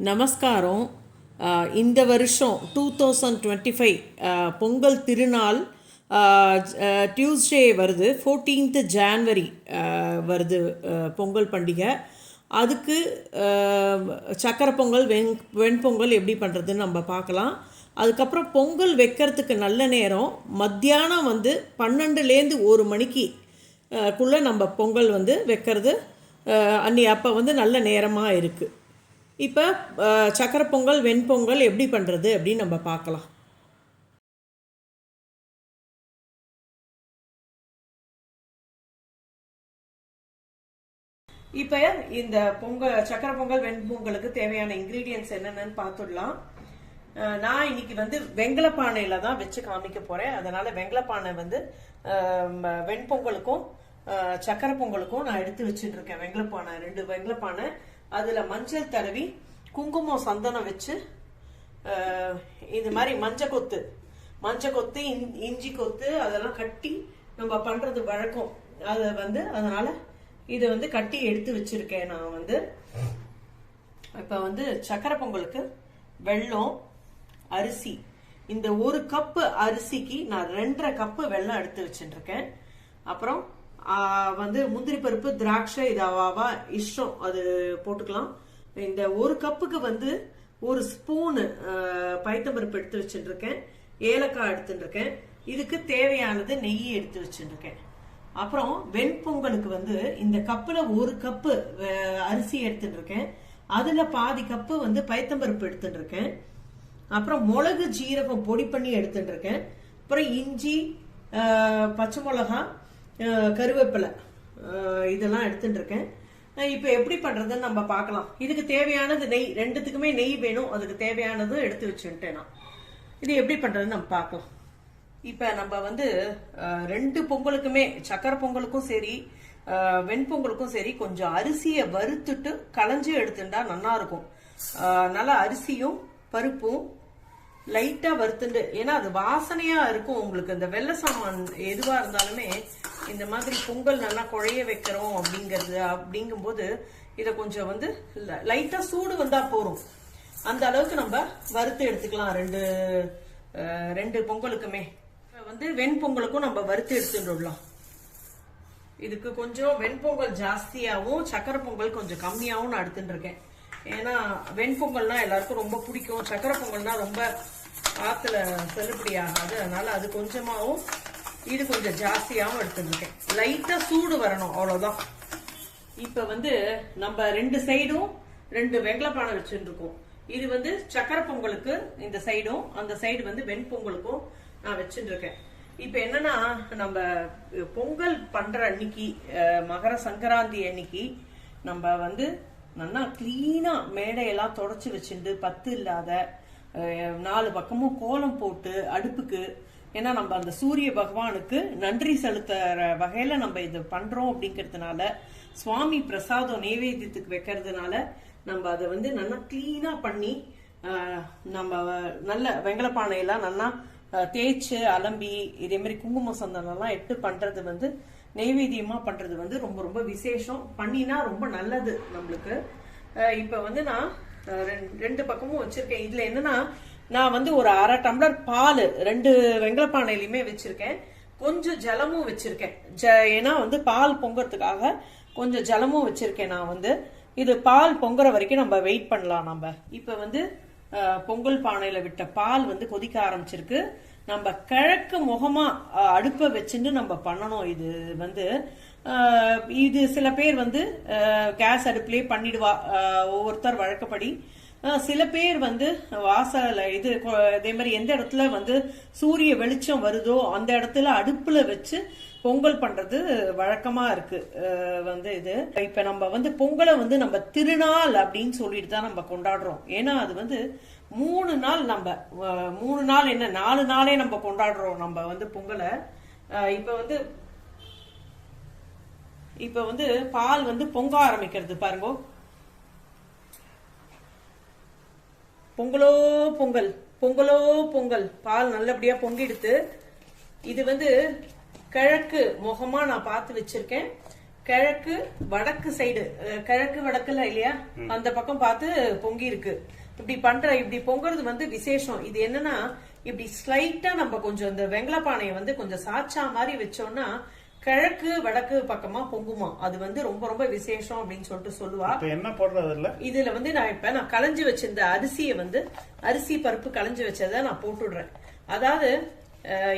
நமஸ்காரம். இந்த வருஷம் 2025 பொங்கல் திருநாள் டியூஸ்டே வருது. 14th January வருது பொங்கல் பண்டிகை. அதுக்கு சக்கரை பொங்கல் வெண்பொங்கல் எப்படி பண்ணுறதுன்னு நம்ம பார்க்கலாம். அதுக்கப்புறம் பொங்கல் வைக்கிறதுக்கு நல்ல நேரம் மத்தியானம் 12லேருந்து 1 மணிக்கு குள்ளே நம்ம பொங்கல் வைக்கிறது அப்போ நல்ல நேரமாக இருக்குது. இப்போ சக்கரை பொங்கல் வெண்பொங்கல் எப்படி பண்ணுறது அப்படின்னு நம்ம பார்க்கலாம். இப்போ இந்த சக்கரை பொங்கல் வெண்பொங்கலுக்கு தேவையான இன்க்ரீடியன்ஸ் என்னென்னு பார்த்துடலாம். நான் இன்னைக்கு வெங்கலப்பானையில தான் வச்சு காமிக்க போறேன். அதனால வெங்கலப்பானை வெண்பொங்கலுக்கும் சக்கரை பொங்கலுக்கும் நான் எடுத்து வச்சுட்டு இருக்கேன். வெங்கலப்பானை 2 வெங்கலப்பானை. அதுல மஞ்சள் தடவி குங்குமம் சந்தனம் வச்சு இது மாதிரி மஞ்சள் கொத்து இஞ்சி கொத்து அதெல்லாம் கட்டி நம்ம பண்றது வழக்கம். அதை அதனால இதை கட்டி எடுத்து வச்சிருக்கேன். நான் இப்ப சக்கரை பொங்கலுக்கு வெல்லம், அரிசி, இந்த 1 கப்பு அரிசிக்கு நான் 2.5 கப்பு வெல்லம் எடுத்து வச்சுட்டு இருக்கேன். அப்புறம் முந்திரி பருப்பு, திராட்சை, இதாவா இஷ்டம் அது போட்டுக்கலாம். இந்த 1 கப்புக்கு 1 ஸ்பூனு பைத்தம்பருப்பு எடுத்து வச்சுட்டு இருக்கேன். ஏலக்காய் எடுத்துட்டு இருக்கேன். இதுக்கு தேவையானது நெய் எடுத்து வச்சுட்டு இருக்கேன். அப்புறம் வெண்பொங்கலுக்கு இந்த கப்புல 1 கப்பு அரிசி எடுத்துட்டு இருக்கேன். அதுல பாதி கப்பு பைத்தம்பருப்பு எடுத்துட்டு இருக்கேன். அப்புறம் மிளகு, ஜீரகம் பொடி பண்ணி எடுத்துட்டு இருக்கேன். அப்புறம் இஞ்சி, பச்சை மிளகா, கருவேப்பிலை இதெல்லாம் எடுத்துட்டு இருக்கேன். இப்ப எப்படி பண்றதுன்னு நம்ம பார்க்கலாம். இதுக்கு தேவையானது நெய், 2த்துக்குமே நெய் வேணும். அதுக்கு தேவையானது எடுத்து வச்சுட்டேன் நான். இது எப்படி பண்றதுன்னு நம்ம பார்க்கலாம். இப்ப நம்ம 2 பொங்கலுக்குமே, சக்கரை பொங்கலுக்கும் சரி வெண்பொங்கலுக்கும் சரி, கொஞ்சம் அரிசியை வறுத்துட்டு களைஞ்சு எடுத்துட்டா நல்லா இருக்கும். நல்லா அரிசியும் பருப்பும் லைட்டா வறுத்துண்டு, ஏன்னா அது வாசனையா இருக்கும். உங்களுக்கு இந்த வெள்ளை சாமான் எதுவா இருந்தாலுமே இந்த மாதிரி பொங்கல் நல்லா குழைய வைக்கிறோம் அப்படிங்கும்போது இதை கொஞ்சம் லைட்டா சூடு வந்தா போறோம். அந்த அளவுக்கு நம்ம வறுத்து எடுத்துக்கலாம். 2 பொங்கலுக்குமே. வெண்பொங்கலுக்கும் நம்ம வறுத்து எடுத்துடலாம். இதுக்கு கொஞ்சம் வெண்பொங்கல் ஜாஸ்தியாகவும் சக்கரை பொங்கல் கொஞ்சம் கம்மியாகவும் நான் எடுத்துட்டு இருக்கேன். ஏன்னா வெண்பொங்கல்னா எல்லாருக்கும் ரொம்ப பிடிக்கும். சக்கரை பொங்கல்னா ரொம்ப ஆத்துல செல்லுபடி ஆகாது. அதனால அது கொஞ்சமாகவும் இது கொஞ்சம் ஜாஸ்தியாகவும் எடுத்துருக்கேன். லைட்டா சூடு வரணும், அவ்வளவுதான். இப்ப நம்ம 2 சைடும் 2 வெங்கலப்பானை வச்சுட்டு இருக்கோம். இது சக்கரை பொங்கலுக்கு இந்த சைடும், அந்த சைடு வெண்பொங்கலுக்கும் நான் வச்சுட்டு இருக்கேன். இப்ப என்னன்னா, நம்ம பொங்கல் பண்ற அன்னைக்கு, மகர சங்கராந்தி அன்னைக்கு நம்ம நல்லா கிளீனா மேடையெல்லாம் தொடச்சு வச்சுட்டு, பத்து இல்லாத 4 பக்கமும் கோலம் போட்டு அடுப்புக்கு, ஏன்னா நம்ம அந்த சூரிய பகவானுக்கு நன்றி செலுத்துற வகையில நம்ம இது பண்றோம். அப்படிங்கிறதுனால சுவாமி பிரசாதம் நைவேத்தியத்துக்கு வைக்கிறதுனால நம்ம அதை நல்லா கிளீனா பண்ணி நம்ம நல்ல வெங்கலப்பானையெல்லாம் நல்லா தேய்ச்சு அலம்பி இதே மாதிரி குங்கும சந்தனம் எல்லாம் எட்டு பண்றது நைவேத்தியமா பண்றது ரொம்ப ரொம்ப விசேஷம். பண்ணினா ரொம்ப நல்லது நம்மளுக்கு. இப்ப நான் 2 பக்கமும் வச்சிருக்கேன். இதுல என்னன்னா, நான் ஒரு 1/2 டம்ளர் பால் 2 வெங்கலப்பானையிலுமே வச்சிருக்கேன். கொஞ்சம் ஜலமும் வச்சிருக்கேன். ஏன்னா பால் பொங்கறதுக்காக கொஞ்சம் ஜலமும் வச்சிருக்கேன். நான் இது பால் பொங்குற வரைக்கும் நம்ம வெயிட் பண்ணலாம். நம்ம இப்ப பொங்கல் பானையில விட்ட பால் கொதிக்க ஆரம்பிச்சிருக்கு. நம்ம கிழக்கு முகமா அடுப்பை வச்சுட்டு நம்ம பண்ணணும். இது சில பேர் கேஸ் அடுப்புலயே பண்ணிடுவா, ஒவ்வொருத்தர் வழக்கப்படி. சில பேர் வாசல இதே மாதிரி எந்த இடத்துல சூரிய வெளிச்சம் வருதோ அந்த இடத்துல அடுப்புல வச்சு பொங்கல் பண்றது வழக்கமா இருக்கு. இது இப்ப நம்ம பொங்கலை நம்ம திருநாள் அப்படின்னு சொல்லிட்டு தான் நம்ம கொண்டாடுறோம். ஏன்னா அது 3 நாள், நம்ம 3 நாள் என்ன 4 நாளே நம்ம கொண்டாடுறோம் நம்ம பொங்கலை. இப்ப பால் பொங்க ஆரம்பிக்கிறது பாருங்க. பொங்கலோ பொங்கல், பொங்கலோ பொங்கல், பால் நல்லபடியா பொங்கிடுத்து. இது கிழக்கு முகமா நான் பார்த்து வச்சிருக்கேன். கிழக்கு வடக்கு சைடு, கிழக்கு வடக்குல இல்லையா, அந்த பக்கம் பார்த்து பொங்கி இருக்கு. இப்படி பொங்குறது வந்து விசேஷம். இது என்னன்னா இப்படி ஸ்லைட்டா நம்ம கொஞ்சம் இந்த வெங்கல பானையை வந்து கொஞ்சம் சாச்சா மாதிரி வச்சோம்னா கிழக்கு வடக்கு பக்கமா பொங்குமா. அது வந்து ரொம்ப ரொம்ப விசேஷம் அப்படின்னு சொல்லிட்டு சொல்லுவா. என்ன போடுறது இல்ல இதுல வந்து நான் களைஞ்சு வச்சிருந்த அரிசியை வந்து அரிசி பருப்பு களைஞ்சு வச்சதை நான் போட்டுடுறேன். அதாவது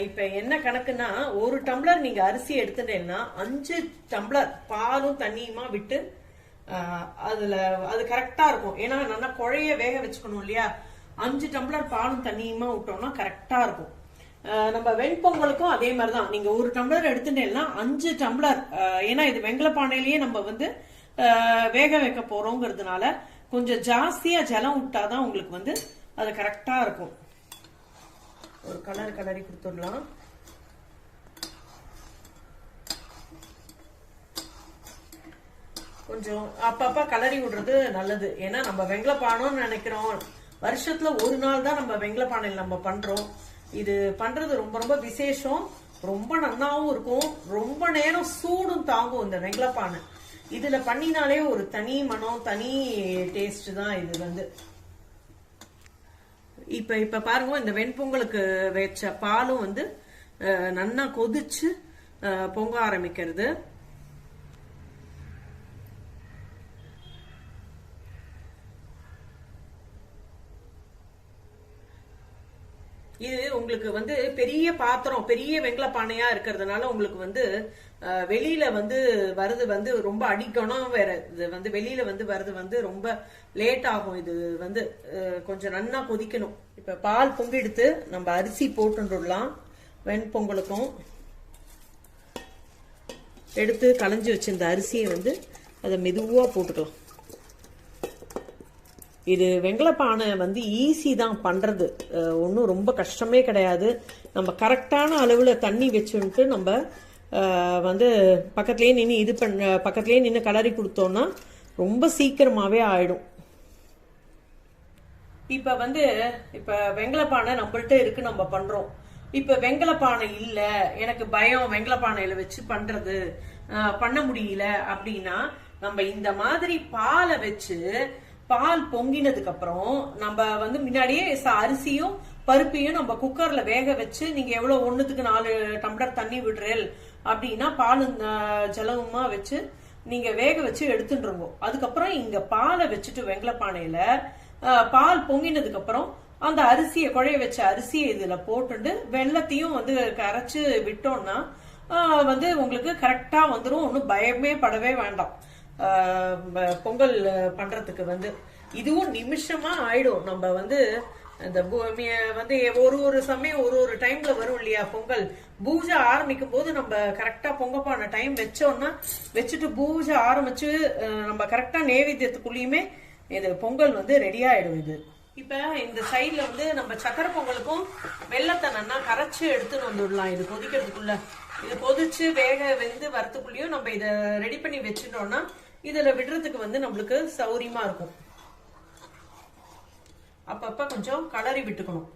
இப்ப என்ன கணக்குன்னா, ஒரு டம்ளர் நீங்க அரிசி எடுத்துட்டேன்னா 5 டம்ளர் பாலும் தண்ணியுமா விட்டு அதுல அது கரெக்டா இருக்கும். ஏன்னா நல்லா குழைய வேக வச்சுக்கணும் இல்லையா. 5 டம்ளர் பாலும் தண்ணியுமா விட்டோம்னா கரெக்டா இருக்கும். நம்ம வெண்பொங்கலுக்கும் அதே மாதிரிதான். நீங்க ஒரு டம்ளர் எடுத்துட்டேன்னா 5 டம்ளர், ஏன்னா இது வெங்கல பானையிலேயே நம்ம வந்து வேக வைக்க போறோங்கிறதுனால கொஞ்சம் ஜாஸ்தியா ஜலம் விட்டாதான் உங்களுக்கு வந்து அது கரெக்டா இருக்கும். ஒரு கலரி கொடுத்துடலாம். கொஞ்சம் அப்பப்ப கலரி விடுறது நல்லது. ஏன்னா நம்ம வெங்கல பானைன்னு நினைக்கிறோம், வருஷத்துல ஒரு நாள் தான் நம்ம வெங்கல பானையில் நம்ம பண்றோம். இது பண்றது ரொம்ப ரொம்ப விசேஷம். ரொம்ப நன்னாவும் இருக்கும், ரொம்ப நேரம் சூடும் தாங்கும் இந்த வெங்கல பானை. இதுல பண்ணினாலே ஒரு தனி மனம், தனி டேஸ்ட் தான் இது வந்து. இப்ப பாருங்க, இந்த வெண்பொங்கலுக்கு வச்ச பாலும் வந்து நன்னா கொதிச்சு பொங்க ஆரம்பிக்கிறது. இது உங்களுக்கு வந்து பெரிய பாத்திரம், பெரிய வெங்கல பானையா இருக்கிறதுனால உங்களுக்கு வந்து வெளியில வந்து வருது வந்து ரொம்ப அடிக்கணும் வேற. இது வந்து வெளியில வந்து வருது வந்து ரொம்ப லேட் ஆகும். இது வந்து கொஞ்சம் நன்னா கொதிக்கணும். இப்ப பால் பொங்கி எடுத்து நம்ம அரிசி போட்டுடலாம். வெண்பொங்கலுக்கும் எடுத்து களைஞ்சு வச்சிருந்த அரிசியை வந்து அதை மெதுவா போட்டுக்கலாம். இது வெங்கல பானை வந்து ஈஸி தான் பண்றது, ஒன்றும் ரொம்ப கஷ்டமே கிடையாது. நம்ம கரெக்டான அளவுல தண்ணி வச்சுட்டு நம்ம வந்து பக்கத்துலயே நின்று கலரி கொடுத்தோம்னா ரொம்ப சீக்கிரமாவே ஆயிடும். இப்ப வெங்கல பானை நம்மள்ட்ட இருக்கு, நம்ம பண்றோம். இப்ப வெங்கல பானை இல்ல, எனக்கு பயம் வெங்கல பானையில வச்சு பண்றது பண்ண முடியல அப்படின்னா, நம்ம இந்த மாதிரி பாலை வச்சு பால் பொங்கினதுக்கு அப்புறம் நம்ம வந்து முன்னாடியே அரிசியும் பருப்பையும் நம்ம குக்கர்ல வேக வச்சு, நீங்க எவ்வளவு 1க்கு 4 டம்ளர் தண்ணி விடுறேன் அப்படின்னா பாலும் ஜலமுமா வச்சு நீங்க வேக வச்சு எடுத்துட்டுருங்க. அதுக்கப்புறம் இங்க பாலை வச்சுட்டு வெங்கல பானையில பால் பொங்கினதுக்கு அப்புறம் அந்த அரிசியை குழைய வச்ச அரிசியை இதுல போட்டுட்டு வெள்ளத்தையும் வந்து கரைச்சு விட்டோம்னா வந்து உங்களுக்கு கரெக்டா வந்துடும். ஒன்னும் பயமே படவே வேண்டாம். பொங்கல் பண்றதுக்கு வந்து இதுவும் நிமிஷமா ஆயிடும். நம்ம வந்து இந்த வந்து ஒரு சமயம் ஒரு டைம்ல வரும் இல்லையா பொங்கல் பூஜை ஆரம்பிக்கும் போது, நம்ம கரெக்டா பொங்கப்பான டைம் வச்சுட்டு பூஜை ஆரம்பிச்சு நம்ம கரெக்டா நைவேத்தியத்துக்குள்ளயுமே இது பொங்கல் வந்து ரெடி ஆயிடும். இது இப்ப இந்த சைட்ல வந்து நம்ம சக்கரை பொங்கலுக்கும் வெள்ளத்தை நல்லா கரைச்சு எடுத்துன்னு வந்துடலாம். இது கொதிக்கிறதுக்குள்ள, இது கொதிச்சு வேக வெந்து வரத்துக்குள்ளயும் நம்ம இதை ரெடி பண்ணி வச்சுட்டோம்னா இதுல விடுறதுக்கு வந்து நம்மளுக்கு சௌரியமா இருக்கும். அப்பப்ப கொஞ்சம் கலரி விட்டுக்கணும்.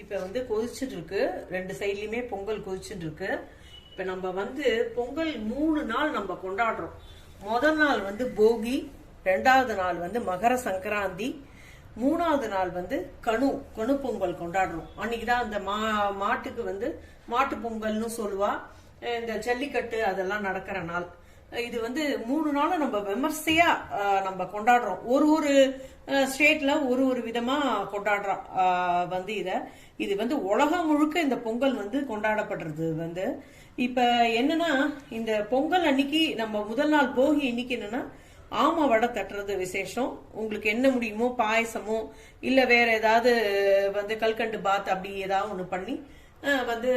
இப்ப வந்து கொதிச்சுட்டு இருக்கு, 2 சைட்லயுமே பொங்கல் கொதிச்சுட்டு இருக்கு. இப்ப நம்ம வந்து பொங்கல் 3 நாள் நம்ம கொண்டாடுறோம். முதல் நாள் வந்து போகி, 2வது நாள் வந்து மகர சங்கராந்தி, 3வது நாள் வந்து கணு பொங்கல் கொண்டாடுறோம். அன்னைக்குதான் அந்த மாட்டுக்கு வந்து மாட்டு பொங்கல்னு சொல்லுவா. இந்த ஜல்லிக்கட்டு அதெல்லாம் நடக்கிற நாள். இது வந்து 3 நாளும் நம்ம விமர்சையா நம்ம கொண்டாடுறோம். ஒரு ஸ்டேட்ல ஒரு விதமா கொண்டாடுறோம் வந்து இது வந்து உலகம் முழுக்க இந்த பொங்கல் வந்து கொண்டாடப்படுறது வந்து. இப்ப என்னன்னா, இந்த பொங்கல் அன்னைக்கு நம்ம முதல் நாள் போகி இன்னைக்கு என்னன்னா ஆமா வடை தட்டுறது விசேஷம். உங்களுக்கு என்ன முடியுமோ பாயசமோ இல்ல வேற ஏதாவது வந்து கல்கண்டு பாத் அப்படி ஏதாவது ஒண்ணு பண்ணி வந்து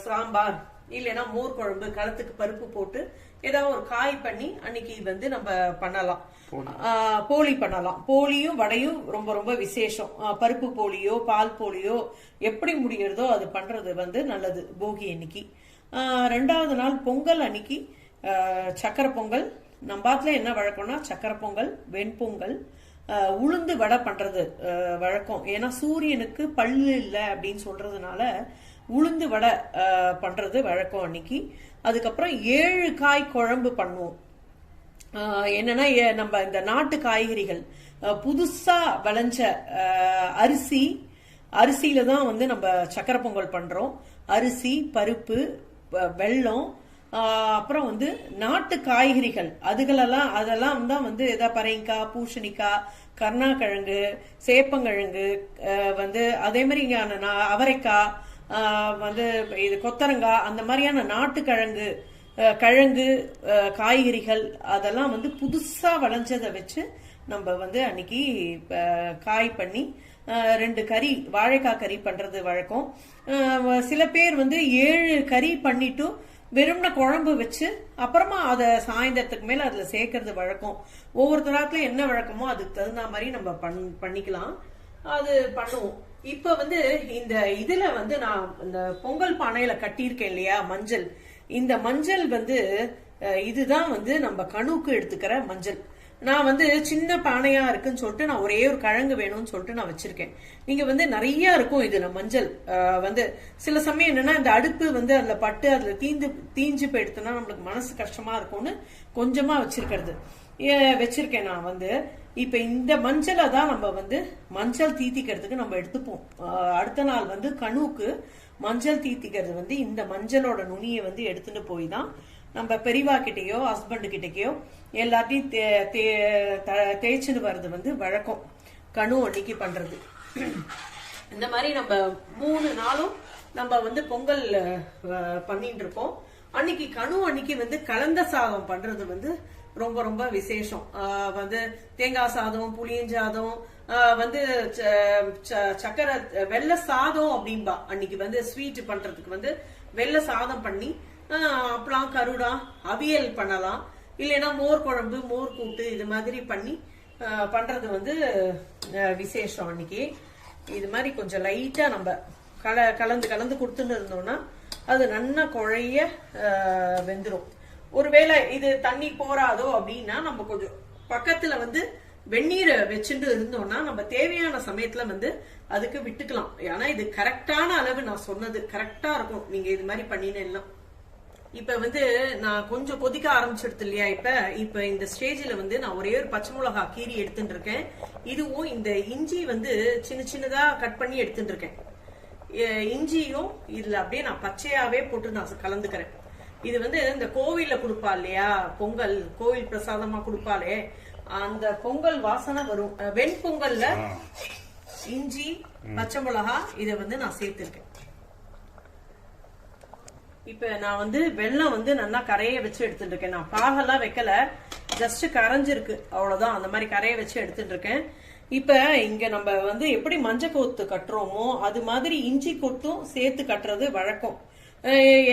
சாம்பார் இல்லைன்னா மோர் குழம்பு, களத்துக்கு பருப்பு போட்டு ஏதாவது ஒரு காய் பண்ணி அன்னைக்கு வந்து நம்ம பண்ணலாம். போலி பண்ணலாம். போலியும் வடையும் ரொம்ப ரொம்ப விசேஷம். பருப்பு போலியோ பால் போலியோ எப்படி முடியறதோ அது பண்றது வந்து நல்லது போகி அன்னைக்கு. 2வது நாள் பொங்கல் அன்னைக்கு சக்கரை பொங்கல். நம்பாத்துல என்ன வழக்கம்னா சக்கரை பொங்கல், வெண்பொங்கல், உளுந்து வடை பண்றது வழக்கம். ஏன்னா சூரியனுக்கு பல்லு இல்லை அப்படின்னு சொல்றதுனால உளுந்து வடை பண்றது வழக்கம் அன்னைக்கு. அதுக்கப்புறம் 7 காய் குழம்பு பண்ணுவோம். என்னன்னா நம்ம இந்த நாட்டு காய்கறிகள் புதுசா விளைஞ்ச அரிசியில தான் வந்து நம்ம சக்கரை பொங்கல் பண்றோம். அரிசி, பருப்பு, வெல்லம், அப்புறம் வந்து நாட்டு காய்கறிகள் அதெல்லாம் தான் வந்து பரங்கிக்காய், பூசணிக்காய், கருணாக்கிழங்கு, சேப்பங்கிழங்கு, வந்து அதே மாதிரி அவரைக்காய், வந்து இது கொத்தரங்காய், அந்த மாதிரியான நாட்டு கிழங்கு காய்கறிகள் அதெல்லாம் வந்து புதுசா விளைஞ்சதை வச்சு நம்ம வந்து அன்னைக்கு காய் பண்ணி 2 கறி, வாழைக்காய் கறி பண்றது வழக்கம். சில பேர் வந்து 7 கறி பண்ணிட்டு வெறும்ன குழம்பு வச்சு அப்புறமா அதை சாயந்தரத்துக்கு மேல அதுல சேர்க்கறது வழக்கம். ஒவ்வொரு தரத்துல என்ன வழக்கமோ அதுக்கு தகுந்த மாதிரி நம்ம பண்ணிக்கலாம், அது பண்ணுவோம். இப்ப வந்து இந்த இதுல வந்து நான் இந்த பொங்கல் பானையில கட்டியிருக்கேன் இல்லையா மஞ்சள், இந்த மஞ்சள் வந்து இதுதான் வந்து நம்ம கணுக்கு எடுத்துக்கிற மஞ்சள். நான் வந்து சின்ன பானையா இருக்குன்னு சொல்லிட்டு நான் ஒரே ஒரு கிழங்கு வேணும்னு சொல்லிட்டு நான் வச்சிருக்கேன். நீங்க வந்து நிறைய இருக்கும் இதுல மஞ்சள். வந்து சில சமயம் என்னன்னா இந்த அடுப்பு வந்து அதுல பட்டு அதுல தீஞ்சு போயிடுத்துனா நம்மளுக்கு மனசு கஷ்டமா இருக்கும்னு கொஞ்சமா வச்சிருக்கேன் நான் வந்து. இப்ப இந்த மஞ்சளை தான் நம்ம வந்து மஞ்சள் தீத்திக்கிறதுக்கு நம்ம எடுத்துப்போம். அடுத்த நாள் வந்து கணுக்கு மஞ்சள் தீத்திக்கிறது வந்து இந்த மஞ்சளோட நுனியை வந்து எடுத்துட்டு போய் தான் நம்ம பெரியவா கிட்டேயோ ஹஸ்பண்ட் கிட்டேயோ எல்லாத்தையும் தேய்ச்சிட்டு வர்றது வந்து வழக்கம், கணு அன்னைக்கு பண்றது. இந்த மாதிரி நம்ம 3 நாளும் நம்ம வந்து பொங்கல் பண்ணிட்டு இருக்கோம். அன்னைக்கு கணு அன்னைக்கு வந்து கலந்த சாதம் பண்றது வந்து ரொம்ப ரொம்ப விசேஷம். வந்து தேங்காய் சாதம், புளியஞ்சாதம், வந்து சக்கரை வெள்ளை சாதம் அப்படின்பா. அன்னைக்கு வந்து ஸ்வீட் பண்றதுக்கு வந்து வெள்ளை சாதம் பண்ணி அப்பளம், கருடா, அவியல் பண்ணலாம். இல்லைன்னா மோர் குழம்பு, மோர் கூட்டு, இது மாதிரி பண்ணி பண்றது வந்து விசேஷம் அன்னைக்கு. இது மாதிரி கொஞ்சம் லைட்டா நம்ம கலந்து கொடுத்துட்டு இருந்தோம்னா அது நல்லா குழைய வெந்துடும். ஒருவேளை இது தண்ணி போறாதோ அப்படின்னா நம்ம கொஞ்சம் பக்கத்துல வந்து வெந்நீரை வச்சுட்டு இருந்தோம்னா நம்ம தேவையான சமயத்துல வந்து அதுக்கு விட்டுக்கலாம். ஏன்னா இது கரெக்டான அளவு, நான் சொன்னது கரெக்டா இருக்கும் நீங்க இது மாதிரி பண்ணினா. இப்ப வந்து நான் கொஞ்சம் கொதிக்க ஆரம்பிச்சிடுது இல்லையா, இப்ப இந்த ஸ்டேஜ்ல வந்து நான் ஒரே ஒரு பச்சை மிளகா கீரி எடுத்துட்டு இருக்கேன். இதுவும் இந்த இஞ்சி வந்து சின்னதா கட் பண்ணி எடுத்துட்டு இருக்கேன். இஞ்சியும் இதுல அப்படியே நான் பச்சையாவே போட்டு நான் கலந்துக்கிறேன். இது வந்து இந்த கோவில்ல கொடுப்பா இல்லையா பொங்கல், கோவில் பிரசாதமா கொடுப்பாலே அந்த பொங்கல் வாசனை வரும். வெண்பொங்கல்ல இஞ்சி, பச்சை மிளகா இதை வந்து நான் சேர்த்திருக்கேன். இப்ப நான் வந்து வெல்லம் வந்து நல்லா கரைய வச்சு எடுத்துட்டு இருக்கேன். நான் பாகெல்லாம் வைக்கல, ஜஸ்ட் கரைஞ்சிருக்கு அவ்வளவுதான். அந்த மாதிரி கரைய வச்சு எடுத்துட்டு இருக்கேன். இப்ப இங்க நம்ம வந்து எப்படி மஞ்சள் கொத்து கட்டுறோமோ அது மாதிரி இஞ்சி கொத்தும் சேர்த்து கட்டுறது வழக்கம்.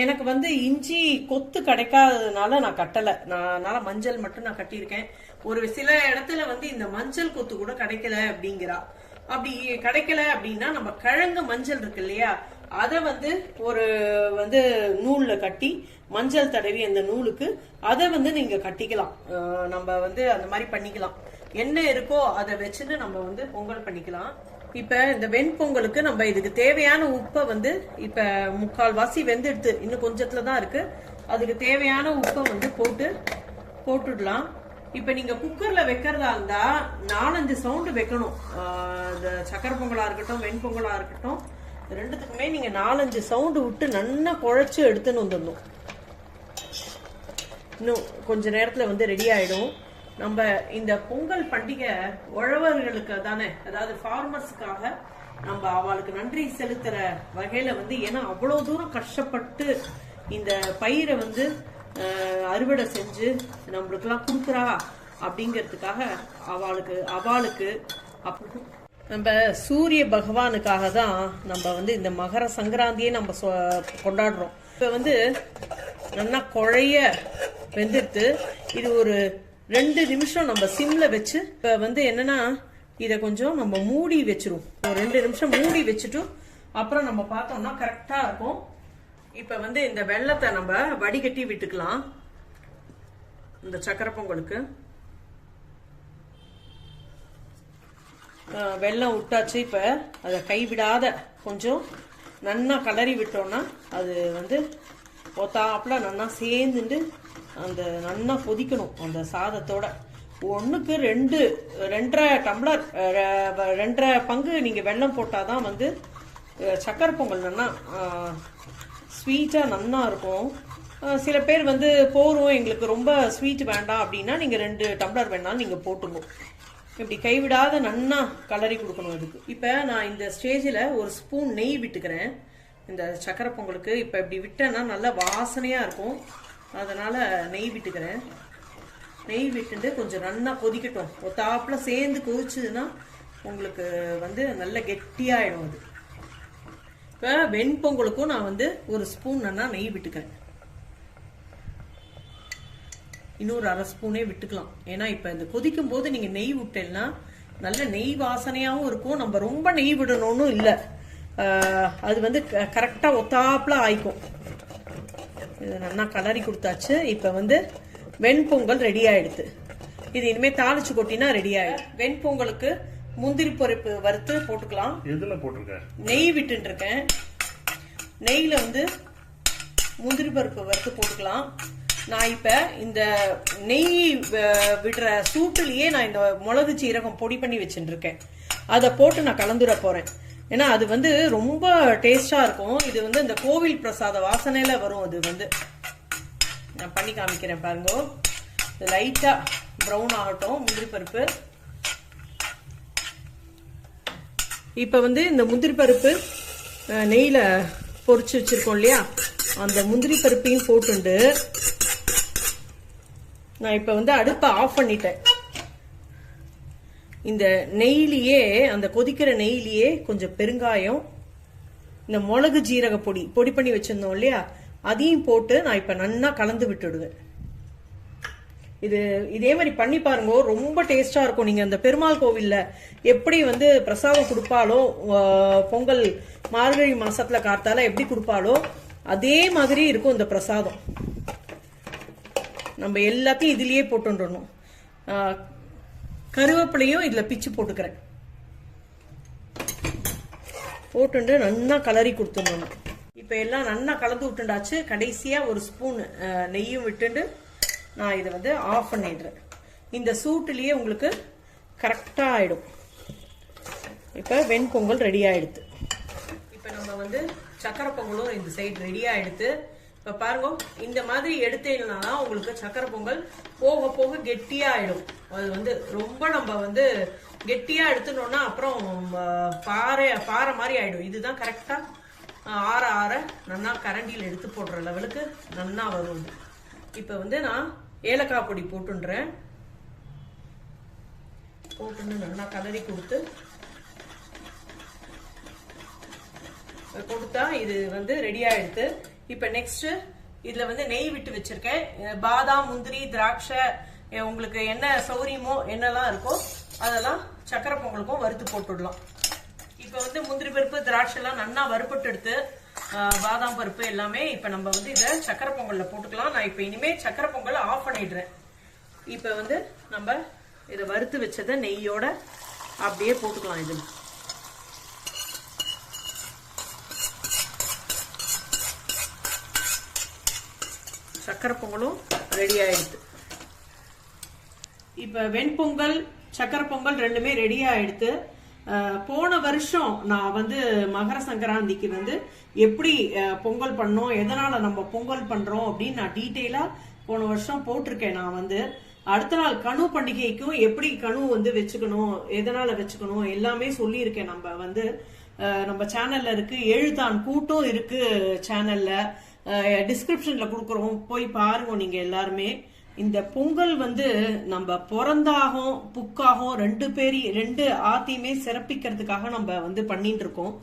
எனக்கு வந்து இஞ்சி கொத்து கிடைக்காததுனால நான் கட்டல, அதனால மஞ்சள் மட்டும் நான் கட்டியிருக்கேன். ஒரு சில இடத்துல வந்து இந்த மஞ்சள் கொத்து கூட கிடைக்கல அப்படிங்கிறா. அப்படி கிடைக்கல அப்படின்னா நம்ம கிழங்கு மஞ்சள் இருக்கு இல்லையா, அத வந்து ஒரு வந்து நூல்ல கட்டி மஞ்சள் தடவி அந்த நூலுக்கு அதை வந்து நீங்க கட்டிக்கலாம். நம்ம வந்து அந்த மாதிரி பண்ணிக்கலாம். என்ன இருக்கோ அதை வச்சுட்டு நம்ம வந்து பொங்கல் பண்ணிக்கலாம். இப்ப இந்த வெண்பொங்கலுக்கு நம்ம இதுக்கு தேவையான உப்பை வந்து இப்ப 3/4 வெந்தெடுத்து இன்னும் கொஞ்சத்துலதான் இருக்கு. அதுக்கு தேவையான உப்பை வந்து போட்டுடலாம். இப்ப நீங்க குக்கர்ல வைக்கிறதா இருந்தா 4-5 சவுண்டு வைக்கணும். இந்த சக்கரை பொங்கலா இருக்கட்டும், வெண்பொங்கலா இருக்கட்டும், ரெண்டுத்துக்குமே நீங்க 4-5 சவுண்டு விட்டு நல்லா குழைச்சு எடுத்துன்னு வந்துடணும். இன்னும் கொஞ்ச நேரத்துல வந்து ரெடி ஆயிடும். நம்ம இந்த பொங்கல் பண்டிகை உழவர்களுக்கு தானே, அதாவது ஃபார்மர்ஸுக்காக நம்ம அவளுக்கு நன்றி செலுத்துற வகையில வந்து, ஏன்னா அவ்வளவு தூரம் கஷ்டப்பட்டு இந்த பயிரை வந்து அறுவடை செஞ்சு நம்மளுக்கு எல்லாம் கொடுக்குறா அப்படிங்கிறதுக்காக அவளுக்கு நம்ம சூரிய பகவானுக்காக தான் நம்ம வந்து இந்த மகர சங்கராந்தியை நம்ம கொண்டாடுறோம். இப்ப வந்து நல்லா குழைய வெந்துட்டு இது ஒரு 2 நிமிஷம் நம்ம சிம்ல வச்சு, இப்ப வந்து என்னன்னா இத கொஞ்சம் நம்ம மூடி வச்சிரும். ஒரு 2 நிமிஷம் மூடி வச்சுட்டு அப்புறம் நம்ம பார்த்தோம்னா கரெக்டா இருக்கும். இப்ப வந்து இந்த வெள்ளத்தை நம்ம வடிகட்டி விட்டுக்கலாம். இந்த சக்கரை பொங்கலுக்கு வெள்ளம் விட்டாச்சு. இப்ப அதை கைவிடாத கொஞ்சம் நன்னா கலரி விட்டோம்னா அது வந்து ஒத்தாப்புல நன்னா சேர்ந்துட்டு அந்த நன்னா கொதிக்கணும். அந்த சாதத்தோட 1க்கு 2.5 டம்ளர் 2.5 பங்கு நீங்க வெல்லம் போட்டாதான் வந்து சக்கரை பொங்கல் நன்னா ஸ்வீட்டா நன்னா இருக்கும். சில பேர் வந்து போரும் எங்களுக்கு ரொம்ப ஸ்வீட் வேண்டாம் அப்படின்னா நீங்க 2 டம்ளர் வேணாலும் நீங்க போட்டுங்க. இப்படி கைவிடாத நன்னா கலரி கொடுக்கணும் இதுக்கு. இப்ப நான் இந்த ஸ்டேஜில் ஒரு ஸ்பூன் நெய் விட்டுக்கிறேன் இந்த சக்கரை பொங்கலுக்கு. இப்ப இப்படி விட்டேன்னா நல்ல வாசனையா இருக்கும், அதனால நெய் விட்டுக்கிறேன். நெய் விட்டுட்டு கொஞ்சம் நன்னா கொதிக்கட்டும். ஒத்தாப்புல சேர்ந்து கொதிச்சுதுன்னா உங்களுக்கு வந்து நல்ல கெட்டியாயிடும் அது. இப்ப வெண்பொங்கலுக்கும் நான் வந்து ஒரு ஸ்பூன் நன்னா நெய் விட்டுக்கிறேன். இன்னொரு 1/2 ஸ்பூனே விட்டுக்கலாம். ஏன்னா இப்ப இந்த கொதிக்கும் போது நீங்க நெய் விட்டேன்னா நல்ல நெய் வாசனையாவும் இருக்கும். நம்ம ரொம்ப நெய் விடணும்னு இல்லை, அது வந்து கரெக்டா ஒத்தாப்புல ஆயிக்கும். இது நல்லா கலரி கொடுத்தாச்சு. இப்ப வந்து வெண்பொங்கல் ரெடி ஆயிடுது. இது இனிமே தாளிச்சு கொட்டினா ரெடி ஆயிடும். வெண்பொங்கலுக்கு முந்திரி பருப்பு வறுத்து போட்டுக்கலாம். எதுல போட்டிருக்கேன்? நெய் விட்டு இருக்கேன். நெய்ல வந்து முந்திரி பருப்பு வறுத்து போட்டுக்கலாம். நான் இப்ப இந்த நெய் விடுற சூட்டுலயே நான் இந்த மிளகு சீரகம் பொடி பண்ணி வச்சுட்டு இருக்கேன். அதை போட்டு நான் கலந்துட போறேன். ஏன்னா அது வந்து ரொம்ப டேஸ்டா இருக்கும். இது வந்து இந்த கோவில் பிரசாத வாசனையில வரும். அது வந்து நான் பண்ணி காமிக்கிறேன் பாருங்க. லைட்டா ப்ரௌன் ஆகட்டும் முந்திரி பருப்பு. இப்ப வந்து இந்த முந்திரி பருப்பு நெய்ல பொரிச்சு வச்சிருக்கோம் இல்லையா, அந்த முந்திரி பருப்பையும் போட்டுண்டு நான் இப்ப வந்து அடுப்பை ஆஃப் பண்ணிட்டேன். இந்த நெய்லியே, அந்த கொதிக்கிற நெய்லியே கொஞ்சம் பெருங்காயம், இந்த மிளகு ஜீரக பொடி பண்ணி வச்சிருந்தோம் இல்லையா, அதையும் போட்டு நான் இப்ப நன்னா கலந்து விட்டுடுவேன். இது இதே மாதிரி பண்ணி பாருங்க, ரொம்ப டேஸ்டா இருக்கும். நீங்க அந்த பெருமாள் கோவில்ல எப்படி வந்து பிரசாதம் கொடுப்பாலோ, பொங்கல் மார்கழி மாசத்துல காத்தால எப்படி கொடுப்பாலோ அதே மாதிரி இருக்கும் இந்த பிரசாதம். நம்ம எல்லாத்தையும் இதுலயே போட்டுடணும். கருவேப்பிலையும் இதுல பிச்சு போட்டுக்கிறேன். போட்டு நன்னா கலரி கொடுத்துடணும். இப்ப எல்லாம் நன்னா கலந்து விட்டுண்டாச்சு. கடைசியா ஒரு ஸ்பூன் நெய்யும் விட்டுண்டு நான் இதை வந்து ஆஃப் பண்ணிடுறேன். இந்த சூட்டுலயே உங்களுக்கு கரெக்டா ஆயிடும். இப்ப வெண்பொங்கல் ரெடி ஆயிடுது. இப்ப நம்ம வந்து சக்கரை பொங்கலும் இந்த சைடு ரெடி ஆயிடுது. இப்ப பாருங்க, இந்த மாதிரி எடுத்தீங்கன்னா உங்களுக்கு சக்கரை பொங்கல் போக போக கெட்டியா ஆயிடும். அது வந்து ரொம்ப நம்ம வந்து கெட்டியா எடுத்துனோம்னா அப்புறம் பாறை மாதிரி ஆயிடும். இதுதான் கரெக்டா ஆற நன்னா கரண்டியில் எடுத்து போடுற லெவலுக்கு நன்னா வரும். இப்ப வந்து நான் ஏலக்காய் பொடி போட்டுன்றேன். போட்டு நல்லா கலரி கொடுத்தா இது வந்து ரெடி ஆயிடுது. இப்ப நெக்ஸ்ட் இதுல வந்து நெய் விட்டு வச்சிருக்கேன். பாதாம், முந்திரி, திராட்சை, உங்களுக்கு என்ன சௌரியமோ என்னெல்லாம் இருக்கோ அதெல்லாம் சக்கரை பொங்கலுக்கும் வறுத்து போட்டுடலாம். இப்ப வந்து முந்திரி பருப்பு, திராட்சை எல்லாம் நல்லா வறுப்பட்டு எடுத்து, பாதாம் பருப்பு எல்லாமே இப்ப நம்ம வந்து இதை சக்கரை பொங்கல்ல போட்டுக்கலாம். நான் இப்ப இனிமே சக்கரை பொங்கல் ஆஃப் பண்ணிடுறேன். இப்ப வந்து நம்ம இதை வறுத்து வச்சதை நெய்யோட அப்படியே போட்டுக்கலாம். இது சக்கரை பொங்கலும் ரெடி ஆயிடுது. இப்ப வெண்பொங்கல், சக்கரை பொங்கல் ரெண்டுமே ரெடி ஆயிடுது. போன வருஷம் நான் வந்து மகர சங்கராந்திக்கு வந்து எப்படி பொங்கல் பண்ணோம், எதனால நம்ம பொங்கல் பண்றோம் அப்படின்னு நான் டீட்டெயிலா போன வருஷம் போட்டிருக்கேன். நான் வந்து அடுத்த நாள் கணு பண்டிகைக்கும் எப்படி கணு வந்து வச்சுக்கணும், எதனால வச்சுக்கணும் எல்லாமே சொல்லியிருக்கேன். நம்ம வந்து நம்ம சேனல்ல இருக்கு, 7 தான் கூட்டம் இருக்கு சேனல்ல, டிஸ்கிரிப்ஷன்ல கொடுக்குறோம், போய் பாருங்க நீங்க எல்லாருமே. இந்த பொங்கல் வந்து நம்ம பிறந்தாகும் புக்காகும் ரெண்டு ஆத்தையுமே சிறப்பிக்கிறதுக்காக நம்ம வந்து பண்ணிட்டு இருக்கோம்.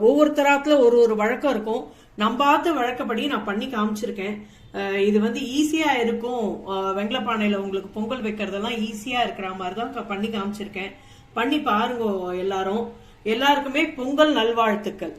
ஒவ்வொருத்தராத்துல ஒரு வழக்கம் இருக்கும். நம்ம ஆத்த வழக்கப்படி நான் பண்ணி காமிச்சிருக்கேன். இது வந்து ஈஸியா இருக்கும். வெங்கலப்பானையில உங்களுக்கு பொங்கல் வைக்கிறதெல்லாம் ஈஸியா இருக்கிற மாதிரி தான் பண்ணி காமிச்சிருக்கேன். பண்ணி பாருங்க எல்லாரும். எல்லாருக்குமே பொங்கல் நல்வாழ்த்துக்கள்.